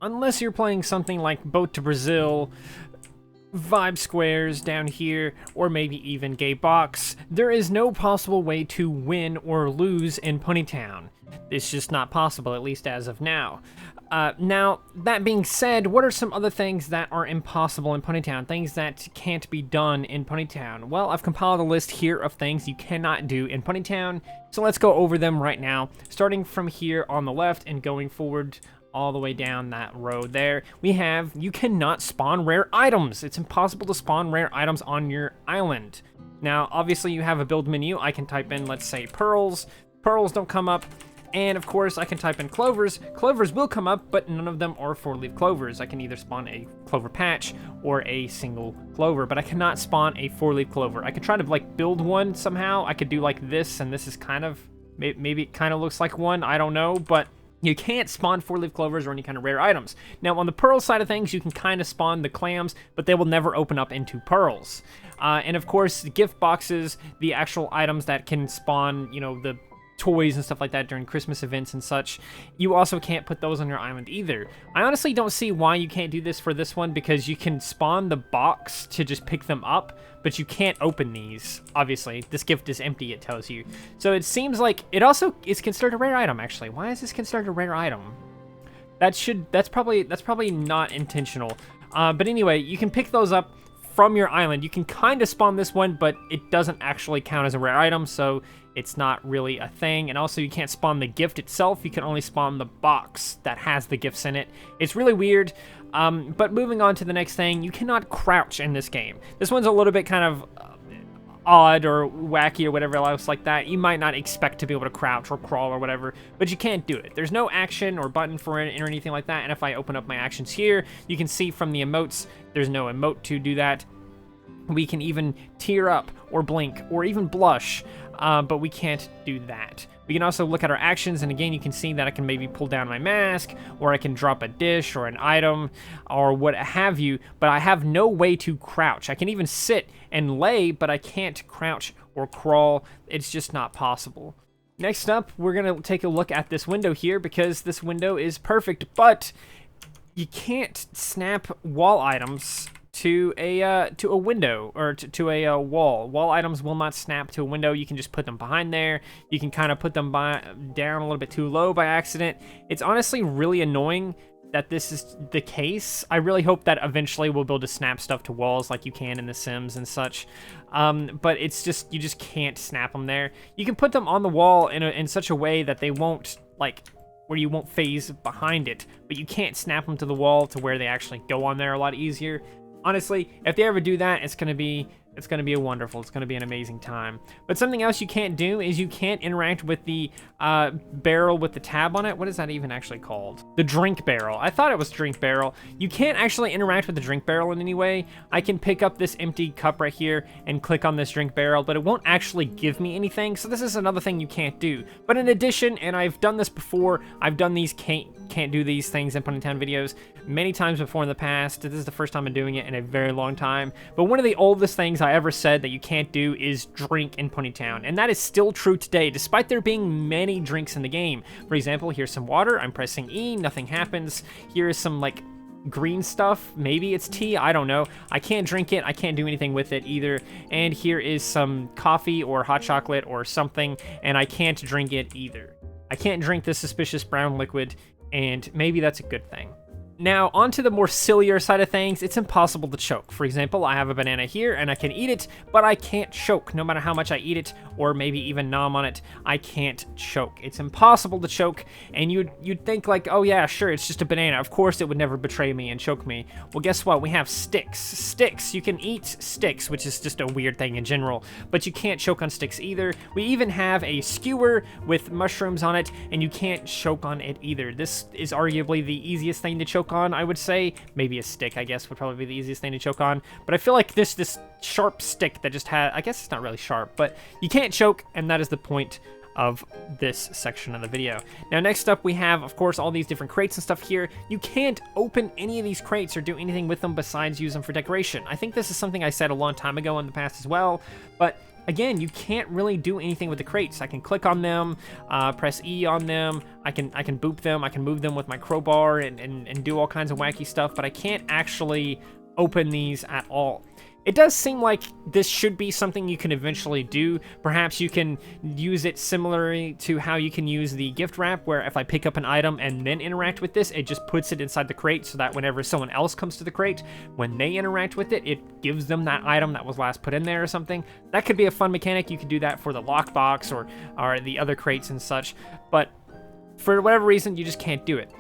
unless you're playing something like Boat to Brazil, Vibe Squares down here, or maybe even Gay Box, there is no possible way to win or lose in PonyTown. It's just not possible, at least as of now. Now, that being said, what are some other things that are impossible in PonyTown? Things that can't be done in PonyTown? Well, I've compiled a list here of things you cannot do in PonyTown, so let's go over them right now. Starting from here on the left and going forward all the way down that road there, we have you cannot spawn rare items. It's impossible to spawn rare items on your island. Now, obviously, you have a build menu. I can type in, let's say, pearls. Pearls don't come up. And of course, I can type in clovers. Clovers will come up, but none of them are 4-leaf clovers. I can either spawn a clover patch or a single clover, but I cannot spawn a 4-leaf clover. I could try to like build one somehow. I could do like this, and this is kind of, maybe it kind of looks like one. I don't know, but you can't spawn 4-leaf clovers or any kind of rare items. Now, on the pearl side of things, you can kind of spawn the clams, but they will never open up into pearls. And of course, the gift boxes, the actual items that can spawn, you know, the toys and stuff like that during Christmas events and such, you also can't put those on your island either. I honestly don't see why you can't do this for this one, because you can spawn the box to just pick them up, but you can't open these. Obviously, this gift is empty, it tells you. So it seems like it also is considered a rare item, actually. Why is this considered a rare item? That's probably not intentional. But anyway, you can pick those up from your island. You can kind of spawn this one, but it doesn't actually count as a rare item, so it's not really a thing. And also, you can't spawn the gift itself. You can only spawn the box that has the gifts in it. It's really weird. But moving on to the next thing, you cannot crouch in this game. This one's a little bit kind of odd or wacky or whatever else like that. You might not expect to be able to crouch or crawl or whatever, but you can't do it. There's no action or button for it or anything like that. And if I open up my actions here, you can see from the emotes, there's no emote to do that. We can even tear up or blink or even blush, but we can't do that. We can also look at our actions, and again, you can see that I can maybe pull down my mask, or I can drop a dish or an item, or what have you, but I have no way to crouch. I can even sit and lay, but I can't crouch or crawl. It's just not possible. Next up, we're going to take a look at this window here, because this window is perfect, but you can't snap wall items to a window or to a wall. Wall items will not snap to a window. You can just put them behind there. You can kind of put them down a little bit too low by accident. It's honestly really annoying that this is the case. I really hope that eventually we'll be able to snap stuff to walls like you can in The Sims and such. But it's just, you just can't snap them there. You can put them on the wall in such a way that they won't, like, where you won't phase behind it, but you can't snap them to the wall to where they actually go on there a lot easier. Honestly, if they ever do that, it's gonna be a wonderful, it's gonna be an amazing time. But something else you can't do is you can't interact with the barrel with the tab on it. What is that even actually called? The drink barrel. I thought it was drink barrel. You can't actually interact with the drink barrel in any way. I can pick up this empty cup right here and click on this drink barrel, but it won't actually give me anything. So this is another thing you can't do. But in addition, and I've done this before, I've done these can't do these things in PonyTown videos many times before in the past. This is the first time I'm doing it in a very long time. But one of the oldest things I ever said that you can't do is drink in PonyTown, and that is still true today, despite there being many drinks in the game. For example, here's some water. I'm pressing E, nothing happens. Here is some like green stuff. Maybe it's tea, I don't know. I can't drink it. I can't do anything with it either. And here is some coffee or hot chocolate or something, and I can't drink it either. I can't drink this suspicious brown liquid, and maybe that's a good thing. Now, onto the more sillier side of things, it's impossible to choke. For example, I have a banana here, and I can eat it, but I can't choke. No matter how much I eat it, or maybe even nom on it, I can't choke. It's impossible to choke, and you'd think like, oh yeah, sure, it's just a banana. Of course it would never betray me and choke me. Well, guess what? We have sticks. Sticks. You can eat sticks, which is just a weird thing in general, but you can't choke on sticks either. We even have a skewer with mushrooms on it, and you can't choke on it either. This is arguably the easiest thing to choke on, I would say. Maybe a stick, I guess, would probably be the easiest thing to choke on. But I feel like this sharp stick that just had, I guess it's not really sharp, but you can't choke, and that is the point of this section of the video. Now, next up, we have, of course, all these different crates and stuff here. You can't open any of these crates or do anything with them besides use them for decoration. I think this is something I said a long time ago in the past as well, but again, you can't really do anything with the crates. I can click on them, press E on them, I can boop them, I can move them with my crowbar and do all kinds of wacky stuff, but I can't actually open these at all. It does seem like this should be something you can eventually do. Perhaps you can use it similarly to how you can use the gift wrap, where if I pick up an item and then interact with this, it just puts it inside the crate so that whenever someone else comes to the crate, when they interact with it, it gives them that item that was last put in there or something. That could be a fun mechanic. You could do that for the lockbox or the other crates and such, but for whatever reason, you just can't do it.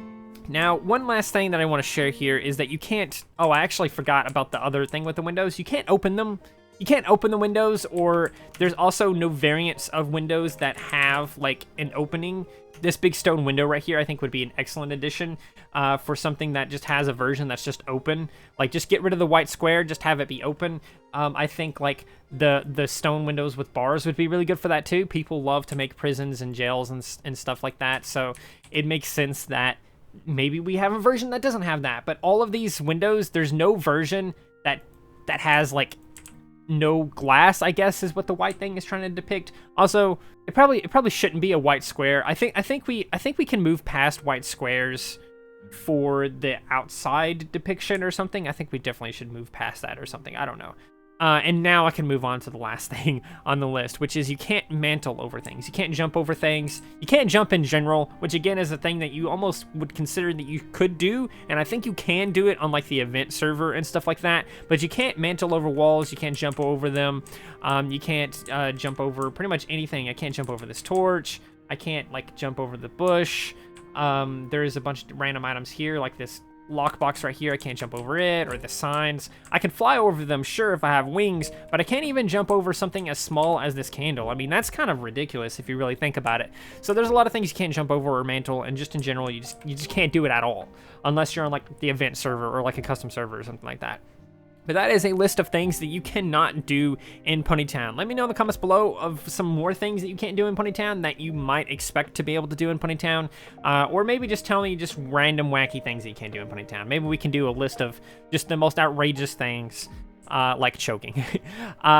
Now, one last thing that I want to share here is that you can't... Oh, I actually forgot about the other thing with the windows. You can't open them. You can't open the windows, or there's also no variants of windows that have, like, an opening. This big stone window right here, I think, would be an excellent addition for something that just has a version that's just open. Like, just get rid of the white square, just have it be open. I think, like, the stone windows with bars would be really good for that, too. People love to make prisons and jails and stuff like that, so it makes sense that maybe we have a version that doesn't have that. But all of these windows, there's no version that has like no glass, I guess, is what the white thing is trying to depict. Also, it probably shouldn't be a white square. I think we can move past white squares for the outside depiction or something. I think we definitely should move past that or something. I don't know. And now I can move on to the last thing on the list, which is you can't mantle over things. You can't jump over things. You can't jump in general, which again is a thing that you almost would consider that you could do, and I think you can do it on like the event server and stuff like that, but you can't mantle over walls. You can't jump over them. You can't jump over pretty much anything. I can't jump over this torch. I can't like jump over the bush. There's a bunch of random items here, like this lockbox right here. I can't jump over it, or the signs. I can fly over them, sure, if I have wings, but I can't even jump over something as small as this candle. I mean, that's kind of ridiculous if you really think about it. So there's a lot of things you can't jump over or mantle, and just in general, you just can't do it at all, unless you're on like the event server or like a custom server or something like that. But that is a list of things that you cannot do in PonyTown. Let me know in the comments below of some more things that you can't do in PonyTown that you might expect to be able to do in PonyTown. Or maybe just tell me just random wacky things that you can't do in PonyTown. Maybe we can do a list of just the most outrageous things, like choking.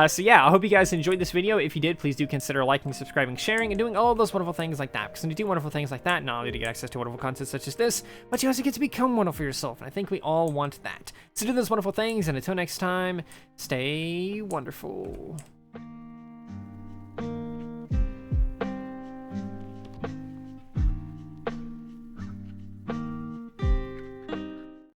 So yeah, I hope you guys enjoyed this video. If you did, please do consider liking, subscribing, sharing, and doing all of those wonderful things like that. Because when you do wonderful things like that, not only do you get access to wonderful content such as this, but you also get to become wonderful yourself. And I think we all want that. So do those wonderful things, and until next time, stay wonderful.